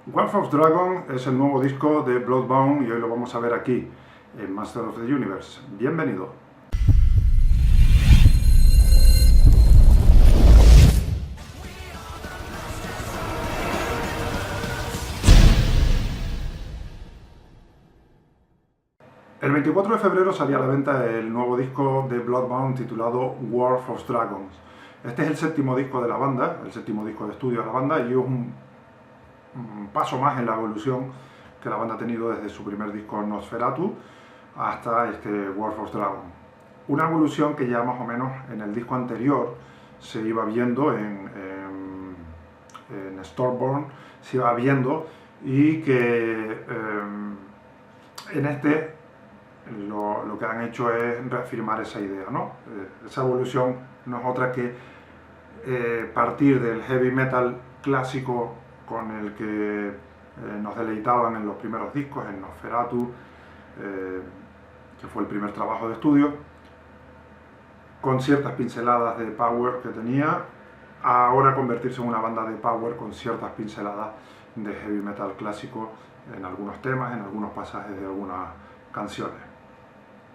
Warf of Dragon es el nuevo disco de Bloodbound y hoy lo vamos a ver aquí, en Master of the Universe. Bienvenido. El 24 de febrero salía a la venta el nuevo disco de Bloodbound titulado Warf of Dragons. Este es el séptimo disco de la banda, el séptimo disco de estudio de la banda, y es un paso más en la evolución que la banda ha tenido desde su primer disco Nosferatu hasta este Warf of Dragon. Una evolución que ya más o menos en el disco anterior se iba viendo en Stormborn, se iba viendo, y que en este lo que han hecho es reafirmar esa idea, ¿no? Esa evolución no es otra que partir del heavy metal clásico con el que nos deleitaban en los primeros discos, en Nosferatu, que fue el primer trabajo de estudio, con ciertas pinceladas de power que tenía, a ahora convertirse en una banda de power con ciertas pinceladas de heavy metal clásico en algunos temas, en algunos pasajes de algunas canciones.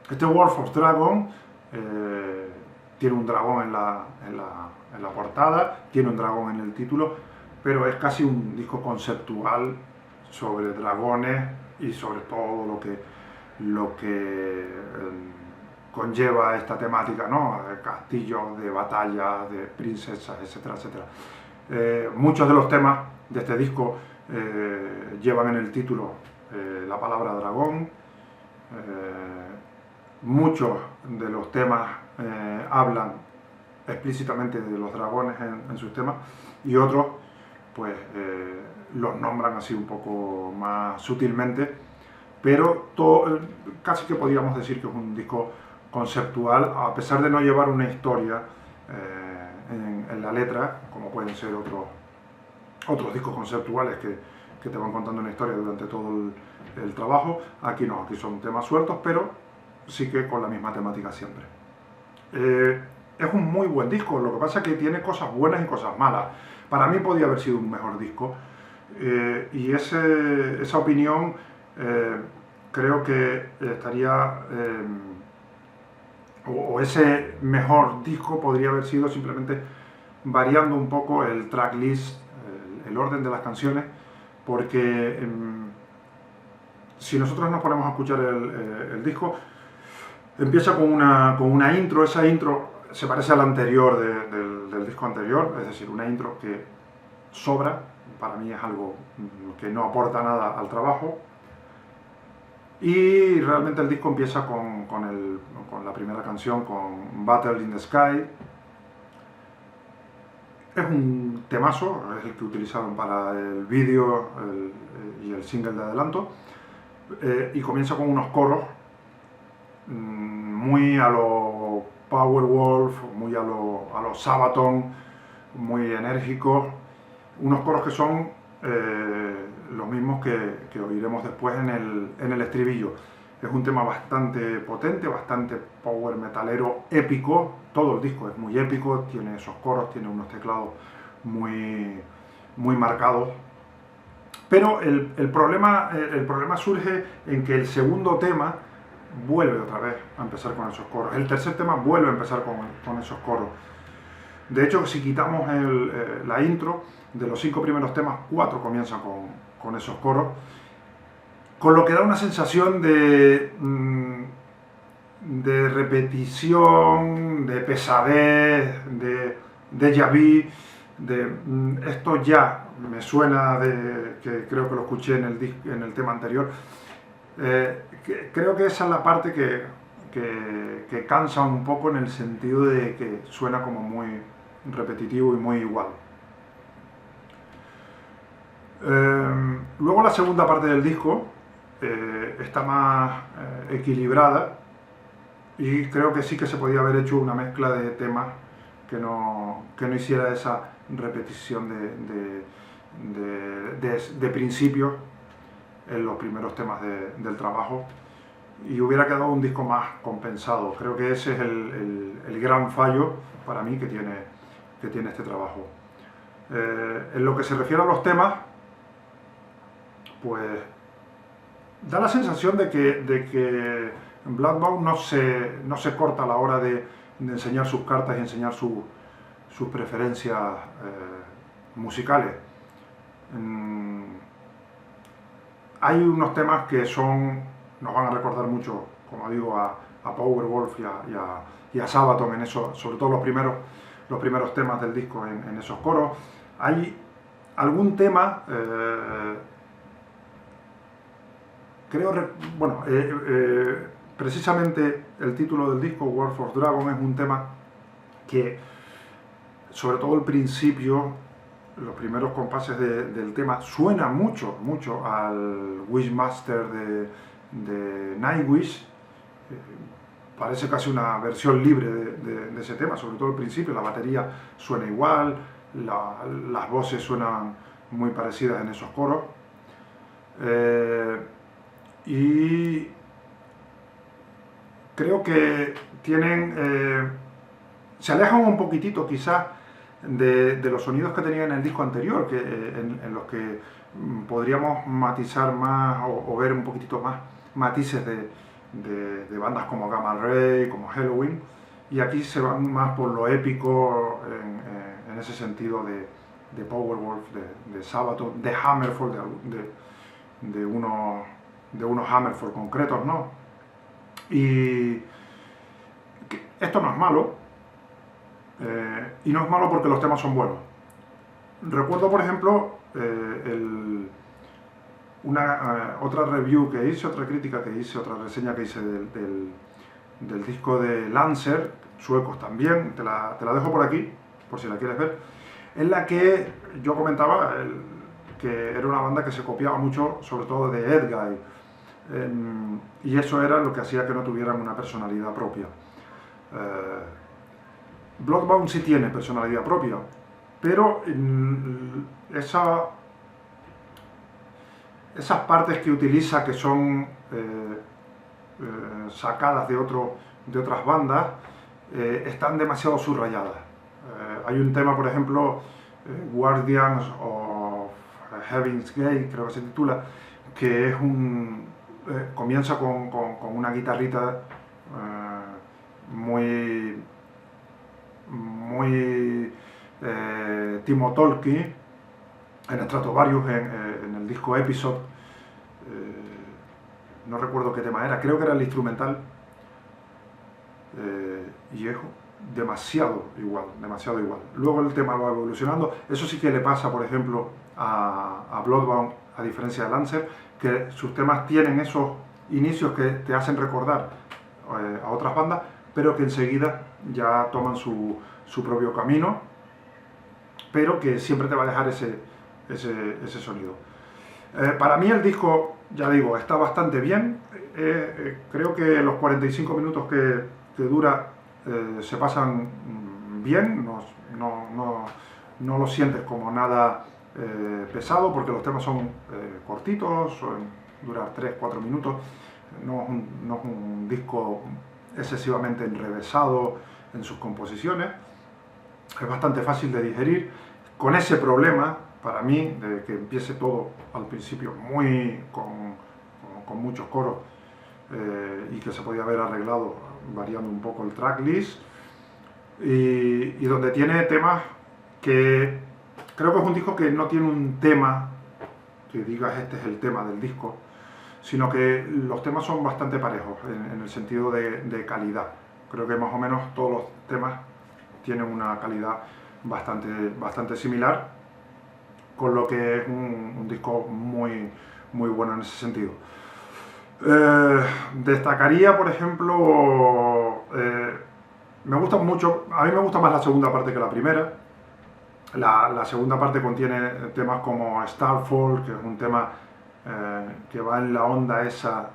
Este Warf of Dragon tiene un dragón en la portada, tiene un dragón en el título, pero es casi un disco conceptual sobre dragones y sobre todo lo que conlleva esta temática, ¿no? De castillos, de batallas, de princesas, etcétera, etcétera. Muchos de los temas de este disco llevan en el título la palabra dragón. Muchos de los temas hablan explícitamente de los dragones en sus temas, y otros pues los nombran así un poco más sutilmente, pero casi que podríamos decir que es un disco conceptual, a pesar de no llevar una historia en la letra, como pueden ser otros discos conceptuales que te van contando una historia durante todo el trabajo. Aquí no, aquí son temas sueltos, pero sí que con la misma temática siempre. Es un muy buen disco, lo que pasa es que tiene cosas buenas y cosas malas. Para mí podía haber sido un mejor disco, y esa opinión creo que estaría, o ese mejor disco podría haber sido simplemente variando un poco el tracklist, el orden de las canciones, porque si nosotros nos ponemos a escuchar el disco, empieza con una intro. Esa intro se parece a la anterior del disco anterior, es decir, una intro que sobra. Para mí es algo que no aporta nada al trabajo, y realmente el disco empieza con la primera canción, con Battle in the Sky. Es un temazo, es el que utilizaron para el vídeo y el single de adelanto, y comienza con unos coros muy a lo Powerwolf, muy a lo Sabaton, muy enérgicos, unos coros que son los mismos que oiremos después en el estribillo. Es un tema bastante potente, bastante power metalero, épico. Todo el disco es muy épico, tiene esos coros, tiene unos teclados muy marcados. Pero el problema surge en que el segundo tema vuelve otra vez a empezar con esos coros. El tercer tema vuelve a empezar con esos coros. De hecho, si quitamos la intro, de los 5 primeros temas, 4 comienzan con esos coros, con lo que da una sensación de repetición, de pesadez, de déjà vu, esto ya me suena que creo que lo escuché en el tema anterior. Creo que esa es la parte que cansa un poco, en el sentido de que suena como muy repetitivo y muy igual. Luego la segunda parte del disco está más equilibrada, y creo que sí que se podía haber hecho una mezcla de temas que no hiciera esa repetición de principios en los primeros temas del trabajo, y hubiera quedado un disco más compensado. Creo que ese es el gran fallo para mí que tiene este trabajo. En lo que se refiere a los temas, pues da la sensación de que Bloodbound no se corta a la hora de enseñar sus cartas y enseñar sus preferencias musicales. Hay unos temas que nos van a recordar mucho, como digo, a Powerwolf y a Sabaton en eso, sobre todo los primeros temas del disco en esos coros. Hay algún tema, precisamente el título del disco, War for Dragon, es un tema que, sobre todo el principio, los primeros compases del tema, suena mucho al Wishmaster de Nightwish. Parece casi una versión libre de ese tema, sobre todo al principio. La batería suena igual, las voces suenan muy parecidas en esos coros. Y creo que se alejan un poquitito quizás de los sonidos que tenían en el disco anterior, en los que podríamos matizar más o ver un poquitito más matices de bandas como Gamma Ray, como Helloween, y aquí se van más por lo épico en ese sentido de Powerwolf, de Sabaton, de Hammerfall, de unos Hammerfall concretos, ¿no? Y esto no es malo, y no es malo porque los temas son buenos. Recuerdo, por ejemplo, otra review que hice, otra crítica que hice, otra reseña que hice del disco de Lancer, suecos también, te la dejo por aquí, por si la quieres ver, en la que yo comentaba que era una banda que se copiaba mucho, sobre todo de Edguy, y eso era lo que hacía que no tuvieran una personalidad propia. Bloodbound sí tiene personalidad propia, pero esas partes que utiliza, que son sacadas de otras bandas, están demasiado subrayadas. Hay un tema, por ejemplo, Guardians of Heaven's Gate, creo que se titula, que es comienza con una guitarrita muy Timo Tolkki, en Stratovarius, en el disco Episode. No recuerdo qué tema era, creo que era el instrumental, y es demasiado igual. Luego el tema va evolucionando. Eso sí que le pasa, por ejemplo, a Bloodbound, a diferencia de Lancer, que sus temas tienen esos inicios que te hacen recordar a otras bandas, pero que enseguida ya toman su propio camino, pero que siempre te va a dejar ese sonido. Para mí el disco, ya digo, está bastante bien. Creo que los 45 minutos que dura se pasan bien, no lo sientes como nada pesado, porque los temas son cortitos, suelen durar 3-4 minutos. No es un disco excesivamente enrevesado en sus composiciones. Es bastante fácil de digerir, con ese problema para mí de que empiece todo al principio con muchos coros, y que se podía haber arreglado variando un poco el tracklist, y donde tiene temas que creo que es un disco que no tiene un tema que digas este es el tema del disco, sino que los temas son bastante parejos en el sentido de calidad. Creo que más o menos todos los temas tienen una calidad bastante similar, con lo que es un disco muy bueno en ese sentido. Destacaría, por ejemplo, me gusta mucho, a mí me gusta más la segunda parte que la primera. La segunda parte contiene temas como Starfall, que es un tema que va en la onda esa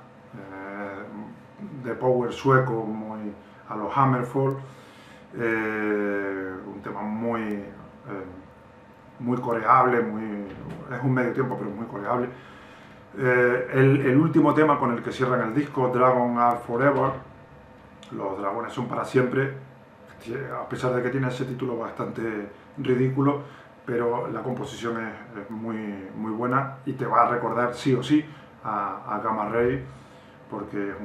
de power sueco, muy a los Hammerfall, un tema muy coreable, es un medio tiempo pero muy coreable. El último tema con el que cierran el disco, Dragon Are Forever, los dragones son para siempre, a pesar de que tiene ese título bastante ridículo, pero la composición es muy buena y te va a recordar sí o sí a Gamma Ray, porque es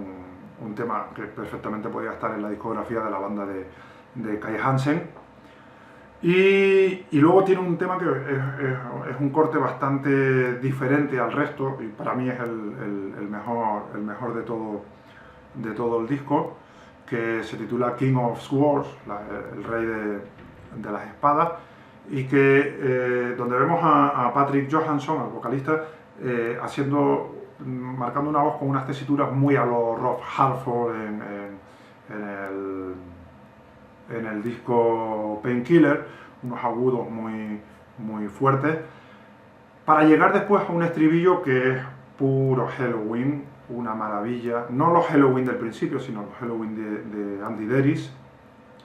un tema que perfectamente podía estar en la discografía de la banda de Kai Hansen. Y luego tiene un tema que es un corte bastante diferente al resto, y para mí es el mejor de todo el disco, que se titula King of Swords, el rey de las espadas, y que donde vemos a Patrick Johansson, el vocalista, marcando una voz con unas tesituras muy a lo Rob Halford en el disco Painkiller, unos agudos muy fuertes, para llegar después a un estribillo que es puro Helloween, una maravilla, no los Helloween del principio, sino los Helloween de Andy Deris,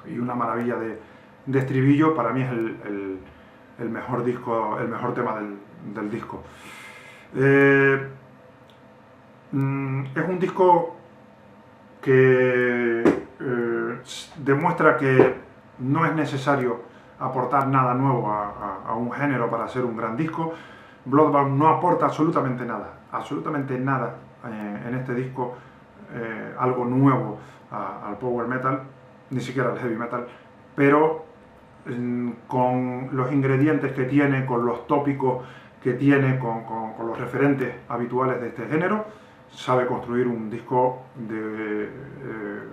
y una maravilla de estribillo. Para mí es el mejor disco, el mejor tema del disco. Es un disco que demuestra que no es necesario aportar nada nuevo a un género para hacer un gran disco. Bloodbound no aporta absolutamente nada en este disco, algo nuevo al power metal, ni siquiera al heavy metal, pero con los ingredientes que tiene, con los tópicos que tiene, con los referentes habituales de este género, sabe construir un disco de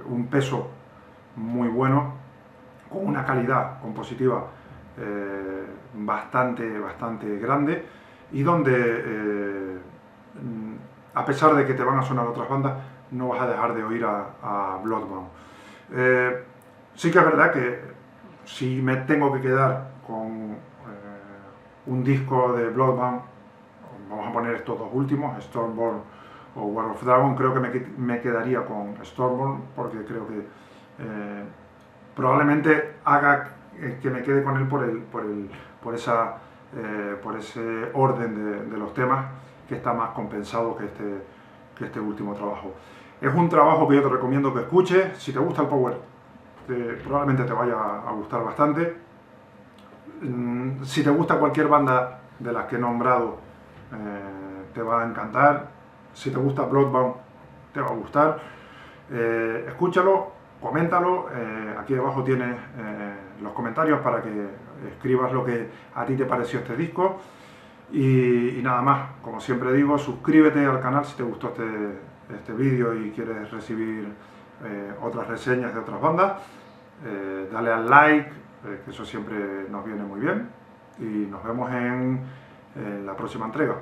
un peso muy bueno, con una calidad compositiva bastante grande, y donde a pesar de que te van a sonar otras bandas, no vas a dejar de oír a Bloodbound. Sí que es verdad que si me tengo que quedar con un disco de Bloodbound, vamos a poner estos dos últimos, Stormborn o War of Dragon, creo que me quedaría con Stormborn, porque creo que probablemente haga que me quede con él por ese orden de los temas, que está más compensado que este último trabajo. Es un trabajo que yo te recomiendo que escuches. Si te gusta el power, probablemente te vaya a gustar bastante. Si te gusta cualquier banda de las que he nombrado, te va a encantar. Si te gusta Bloodbound, te va a gustar. Escúchalo, coméntalo. Aquí abajo tienes los comentarios para que escribas lo que a ti te pareció este disco. Y nada más, como siempre digo, suscríbete al canal si te gustó este vídeo y quieres recibir otras reseñas de otras bandas. Dale al like, que eso siempre nos viene muy bien. Y nos vemos en la próxima entrega.